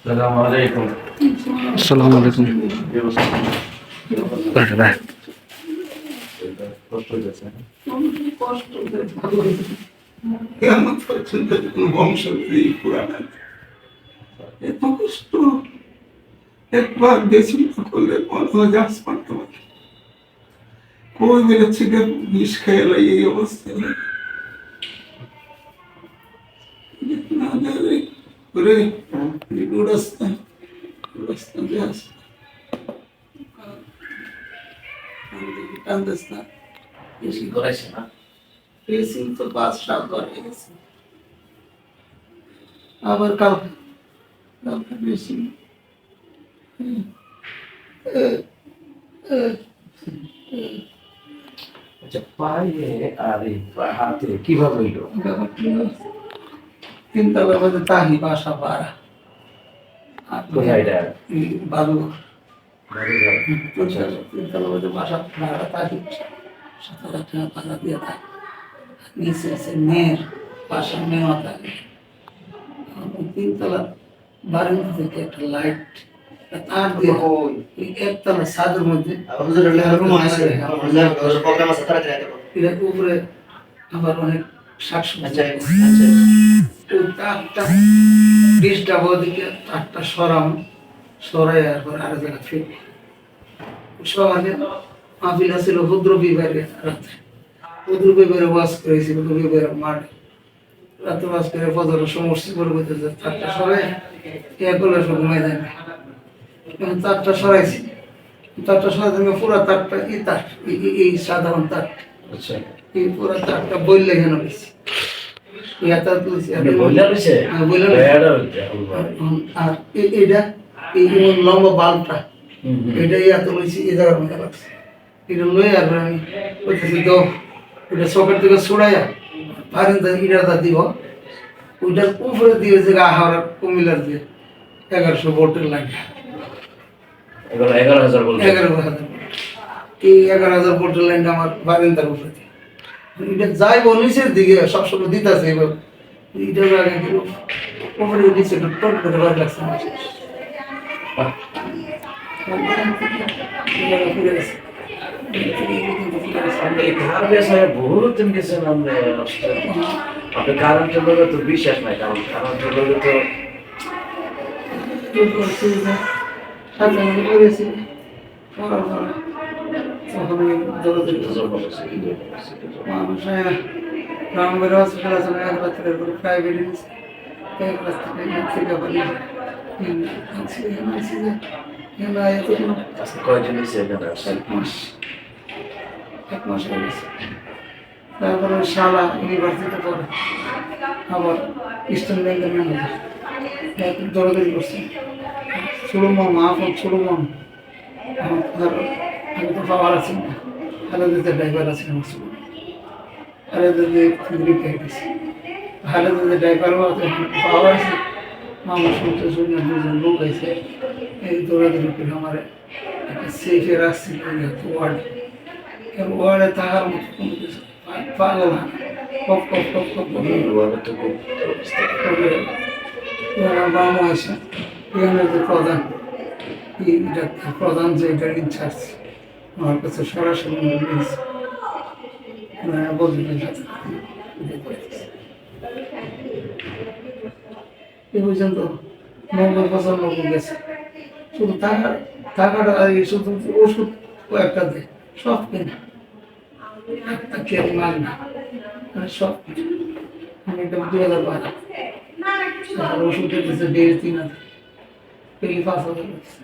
السلام عليكم. السلام عليكم. কেমন পর্যন্ত কোনো বংশ পুরানো এত কষ্ট একবার বেশি করলে মনে হয় আসমান তোমাকে কই বেরোচ্ছে বিষ খেয়ে এই অবস্থা বেশি করাইছে না? তো 5-7 বার হয়ে গেছে আবার কালকে বেশি আচ্ছা, পায়ে আর এই হাতে কিভাবে হইলো? 3 তলার মধ্যে তাহি বাসা ভাড়া আর কোথায় এটা? বালু বাড়িঘর। আচ্ছা, 3 তলার মধ্যে বাসা ভাড়া তাহি 7,000 টাকা ভাড়া দিয়ে থাকে নিচে আছে মেয়ের বাসা মেয়েও থাকে 3 তলা বারান্দা থেকে একটা লাইট তার দিয়ে একতলা ছাদের মধ্যে উপরে আবার অনেক শাকসবজি তারটা ডিশটা ওদিকে তারটা সরাই আর জায়গা ফিরবো সকালে মাহফিল ছিল রুদ্র বিবাহের রাত্রে রুদ্র বিবাহের ওয়াজ করেছি রুদ্র বিবাহের মাঠে রাতে ওয়াজ করে ফজর সমস্যা করে বলতেছে তারটা সরাই করলে সব ঘুমাই যায় না তারটা সরাইছি তারটা সরাইতে পুরা তারটা এই তার এই সাধারণ তার আচ্ছা, এই পুরা তারটা বললে কেন বেশি আর এইটা এই লম্বা বাল্বটা এটা এত লইছি এই জায়গার মধ্যে লাগছে এটা লই আর আমি বলতেছি তো ওইটা সকেট থেকে ছড়াইয়া ফারেন্তা ইটাটা দিব ওইটার উপরে দিয়ে যে হাওড়া কুমিল্লার দিয়ে 1100 ভোল্টের লাইন 11,000 বলতে? 11,000 এই 11,000 ভোল্টের লাইনটা আমার বারান্দার উপরে দিয়ে এটা যাইব নিচের দিকে সবসময় দিতেছে এবার এটার আগে উপরে নিচে টোট করে বার লাগছে বহুত দিন গেছেন আপনি কারেন্টের লোক তো বিশ্বাস নাই, কারণ কারেন্টের লোক তো মানুষ রামবের হসপিটাল আছে এক রাত্রে প্রাইভেট এক রাত্রে কয়দিন হয়েছে এখানে? 1 মাস হয়ে গেছে তারপরে শালা ইউনিভার্সিটিতে পড়ে আবার ইস্টার্ন ব্যাংকের ম্যানেজার দৌড়াদৌড়ি করছে ছোটো মাম আফত ছোটো মাম আমি তো পাওয়ার আছি না খালেদাদের ড্রাইভার আছে আমার ছোটো খালেদাদের গেছে খালেদাদের ড্রাইভার পাওয়ার আছে মামা শুনতে শুনে 2 জন লোক আছে এই দৌড়াদৌড়ি করে আমার একটা সেফে রাখছি ওয়ার্ডে থাকার মতো কোনো কিছু পাগল না কপ কপ কপ কপ বাবা আসে এখানে যে প্রধান এই ডাক্তার প্রধান যে এটার ইনচার্জ আমার কাছে সরাসরি নিয়েছে বলবেন এ পর্যন্ত 90-95 গেছে শুধু টাকাটা শুধু ওষুধ কয়েকটা দেয় সব কিনা একটা কেয়ারি মাল না সব কিছু আমি একটা 2,000 টাকা ওষুধের দিচ্ছে 1,500-3,000 পেলি 5,000 লাগছে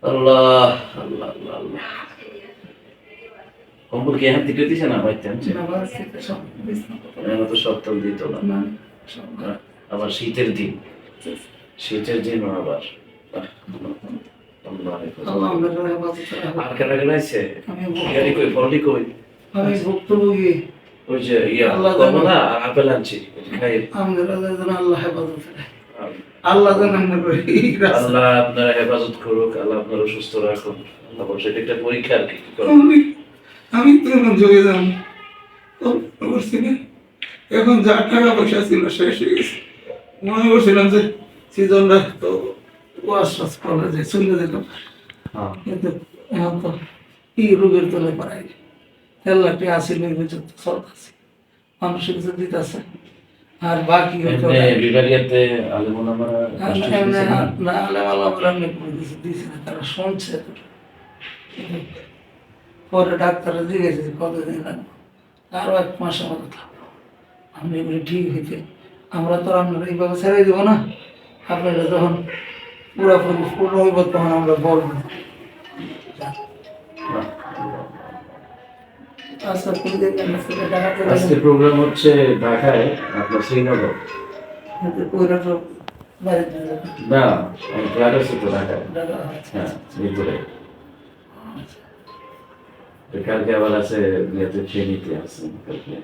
আল্লাহ আল্লাহ আল্লাহ আল্লাহ। কম্বল কি এখান থেকে দিছে না বাইতে আনছে? না, বাস থেকে সব বিছনা পত্র। এখানে তো সব তো দিত না। না, সব হ্যাঁ, আবার শীতের দিন, শীতের দিন আবার আহ, আল্লাহ হেফাজত। আল্লাহ আমাদের হেফাজত রাখুক। আর কেন গেলাইছে আমি ইয়ারি কই ফলি কই আমি ভুক্তভোগী, ওই যে ইয়া আল্লাহ কমলা জানে। আর আপেল আনছি খাই। আমাদের যেন আল্লাহ হেফাজত রাখে। আল্লাহ যেন আমরা করি এই রাস্তা। আল্লাহ আপনার হেফাজত করুক, আল্লাহ আপনার সুস্থ রাখুন। আল্লাহ বলছে এটা একটা পরীক্ষা আর কি করুন। আমি তো জয়ে যাম করছি না, এখন যা টাকা পয়সা ছিল শেষ হয়ে গেছে। মনে করছিলাম যে সিজনটা তো ওয়াশ করে যে চলে যেতাম, হ্যাঁ কিন্তু এখন তো কি রোগের তলে পারাই খেলাটি আসিল পর্যন্ত চলতেছে, মানুষের কিছু দিতেছে আর বাকি হয়তো এমনি বিভাগীয়তে আলেমুল আমরা কষ্ট এমনি দিয়েছে না? না হলে ভালো আমরা এমনি করে দিছি না, তারা শুনছে তো। কিন্তু পরে ডাক্তার জিজ্ঞেস কতদিন লাগবে, আরো 1 মাসের মতো থাকবো। আমি বলি ঠিক হয়েছে, আমরা তো আপনারা এইভাবে ছেড়ে দেবো না, আপনারা যখন পুরোপুরি পূর্ণ হইব তখন আমরা বলবো। আচ্ছা, তুমি দেখবেন না, সেটা দেখাতে আজকে প্রোগ্রাম হচ্ছে ঢাকায় আপনার শ্রীনগর। ওইটা তো বাড়িতে যাবে। না আমি ফ্ল্যাট আছে তো ঢাকায়। দেখা হচ্ছে। হ্যাঁ মিরপুরে। তো কালকে আবার আছে ইয়েতে ট্রেনিতে আছে কালকে।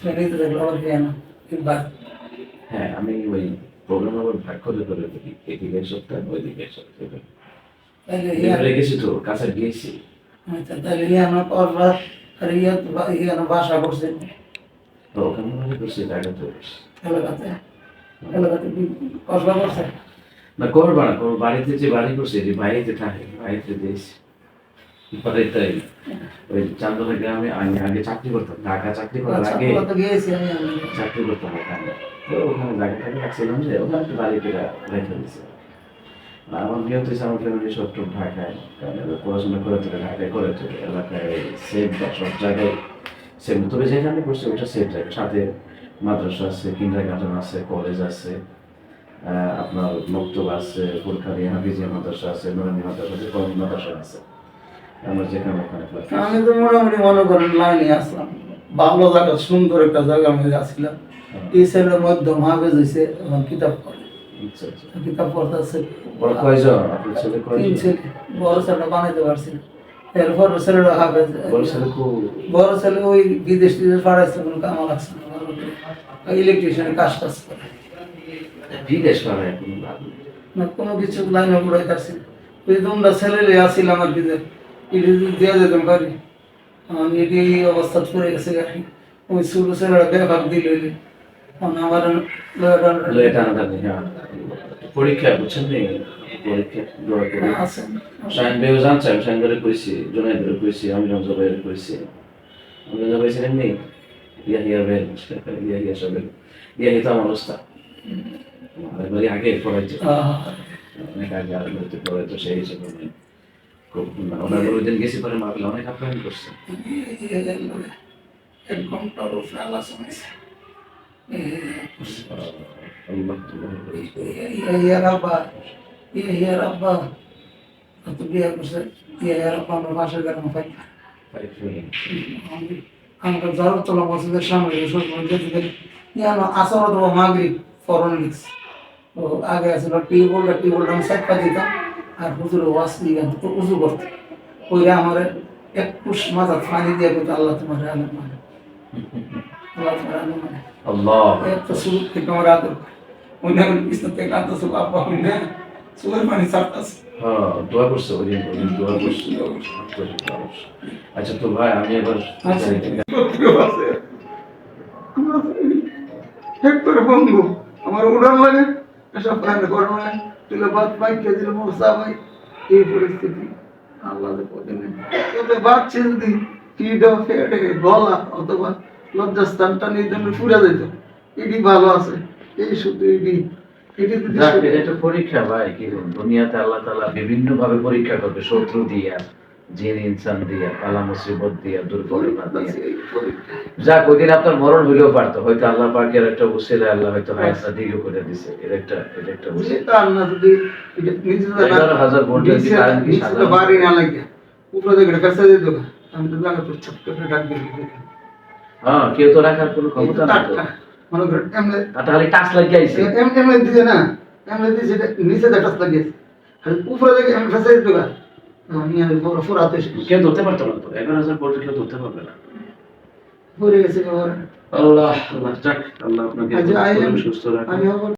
ফেরিতে দেখলো আবার কেন একবার হ্যাঁ আমি ওই প্রোগ্রাম আবার ভাগ করে করে দেখি, এদিকে এক সপ্তাহ ওইদিকে এক সপ্তাহ। তাহলে এবারে গেছি তো কাছে গিয়েছি। আচ্ছা, তাহলে ইয়ানো পরবার আর ইয়ানো বাসা করছে তো ওখানে মনে করছি ঢাকাতে করছি। এলাকাতে কসবা করছে। না করবা না, করবো বাড়িতে যে বাড়ি করছি যে বাড়িতে থাকে বাড়িতে দিয়েছি। পরে তাই ওই চান্দনা গ্রামে আমি আগে চাকরি করতাম, ঢাকা চাকরি করার আচ্ছা, আগে ওরা তো গিয়েছি আমি চাকরি করতাম ওখানে। তো ওখানে জায়গা থাকে রাখছিলাম যে ওখানে একটু বাড়িতে রেখে দিয়েছে। আর আমার বিয়ে হতেছে আমার ফ্যামিলি সব টুক ঢাকায়, কারণ এরা পড়াশোনা করে তোলে ঢাকায় করে তোলে এলাকায় সেফ বা সব জায়গায় সেফ। তবে যেখানে করছে ওটা সেফ জায়গা, সাথে মাদ্রাসা আছে, কিন্ডারগার্টেন আছে, কলেজ আছে, আপনার মক্তব আছে, ফুলখারি হাফিজিয়া মাদ্রাসা আছে, নুরানি মাদ্রাসা আছে, কওমি মাদ্রাসা আছে। আমরা যেখানে ওখানে class করছি। আমি তো মোটামুটি মনে করেন লাইনে আসলাম, ভালো জায়গা, সুন্দর একটা জায়গার মধ্যে আসছিলাম। এই ছেলের মধ্যে হাফেজ হয়েছে, এখন কিতাব পড়ে, আচ্ছা আচ্ছা। কিতাব পড়তেছে। বড় কয়জন আপনার ছেলে 3 কয়জন? ছেলে, বড় ছেলেটা বানাইতে পারছি না, এরপর ছেলেটা হাফেজ। বড় ছেলে খুব বড় ছেলে ওই বিদেশ টিদেশ পাঠাইছে, কোনো কামা লাগছে না, ইলেকট্রিশিয়ানের কাজ টাজ করে বিদেশ করা এখন লাভ নেই। না, কোনো কিছু লাইনে পড়াই পারছি না। ওই তোমরা ছেলে আসছিলাম আর কি, যে এটি যদি দেওয়া যেতাম পারি, আমি এটি এই অবস্থা পড়ে গেছে গাড়ি। ওই ছোট ছেলেরা বেভাগ দিল আমার এটা আলাদা নেই, হ্যাঁ। পরীক্ষা বুঝছেন নি, পরীক্ষা দোয়া করে আছে শাইন ভাইও জানছে, আমি শাইন ভাইয়ের কইছি, জুনাইদ ভাইয়ের কইছি, আমি রমজা ভাইয়ের কইছি। আমি রমজা ভাই ছিলেন নি ইয়াহিয়া ভাই, ইয়াহিয়া সাহেব, ইয়াহিয়া তো আমার ওস্তাদ। এবারে আগে পড়াইছে, অনেক আগে আর পড়াইতো, সেই হিসেবে আমি খুব ওনার ওই দিন গেছি পরে মাহফিল অনেক আপ্যায়ন করছে। ঘন্টার উপরে আলোচনা আছে। আল্লাহ তোমার ইয়ার আব্বা, ইয়ার আব্বা তো বিয়ে করছে, ইয়ার আব্বা আমরা বাসার গ্রামে পাই। আমরা জ্বর তোলা বছরের সামনে যেতে পারি ইয়ানো আসর অথবা মাগরিব ফরন লিখস। তো আগে আছিল টিউবওয়েলটা আমি সাইড পা দিতাম আর হুজুর ওয়াশ দিয়ে উজু করতে, ওইরা আমার 21 মাথা পানি দিয়ে বলতো আল্লাহ তোমার আলম মানে, আল্লাহ তোমার আলম মানে আল্লাহ একটা সুর থেকে আমার আদর মনে হয় বিছনা থেকে আনতেছে বাবা, মনে সুরের পানি ছাড়তেছে। হ্যাঁ দোয়া করছে ওই দিন দোয়া করছে। আচ্ছা তো ভাই আমি এবার বন্ধু আমার উড়ান লাগে এসব প্ল্যান করানো লাগে, তুলে বাদ বাইকে দিলে মোসা ভাই এই পরিস্থিতি আল্লাহ তবে বাচ্চা যদি কিডা ফেটে গলা অথবা লজ্জাস্থানটা নিয়ে জন্য পুড়ে যেত, এটি ভালো আছে, এই শুধু এটি এটা পরীক্ষা ভাই, কি দুনিয়াতে আল্লাহ তাআলা বিভিন্ন ভাবে পরীক্ষা করবে, শত্রু দিয়া, জিন ইনসান দিয়া, কালা মুসিবত দিয়া, দুর্ঘটনা দিয়া। যাক ওই দিন আপনার মরণ হইলেও পারতো, হয়তো আল্লাহ পাকের একটা উসিলা আল্লাহ হয়তো হায়াতটা দীর্ঘ করে দিছে। এটা একটা উসিলা। 11,000 ভোল্ট যদি কারেন্ট কি সাদা বাড়ি না লাগে উপরে থেকে কাছে দিত আমি তো জানো তো ছোট্ট করে ডাক দিয়ে হ্যাঁ কেউ তো রাখার কোনো ক্ষমতা নাই তো। মনে করেন এমনি আর তাহলে টাচ লাগিয়ে আইছে এমনি দিছে না, এমনি দিছে নিচে টাচ লাগিয়েছে, আর উপরে দেখে এমনি ফেসে দিতে পারে নিয়ে আমি বড় ফুরাতে কেউ ধরতে পারতো না তো, 11,000 ভোল্ট কেউ ধরতে পারবে না। পড়ে গেছে বাবা। আল্লাহ আল্লাহ যাক, আল্লাহ আপনাকে আজ সুস্থ রাখুন। আমি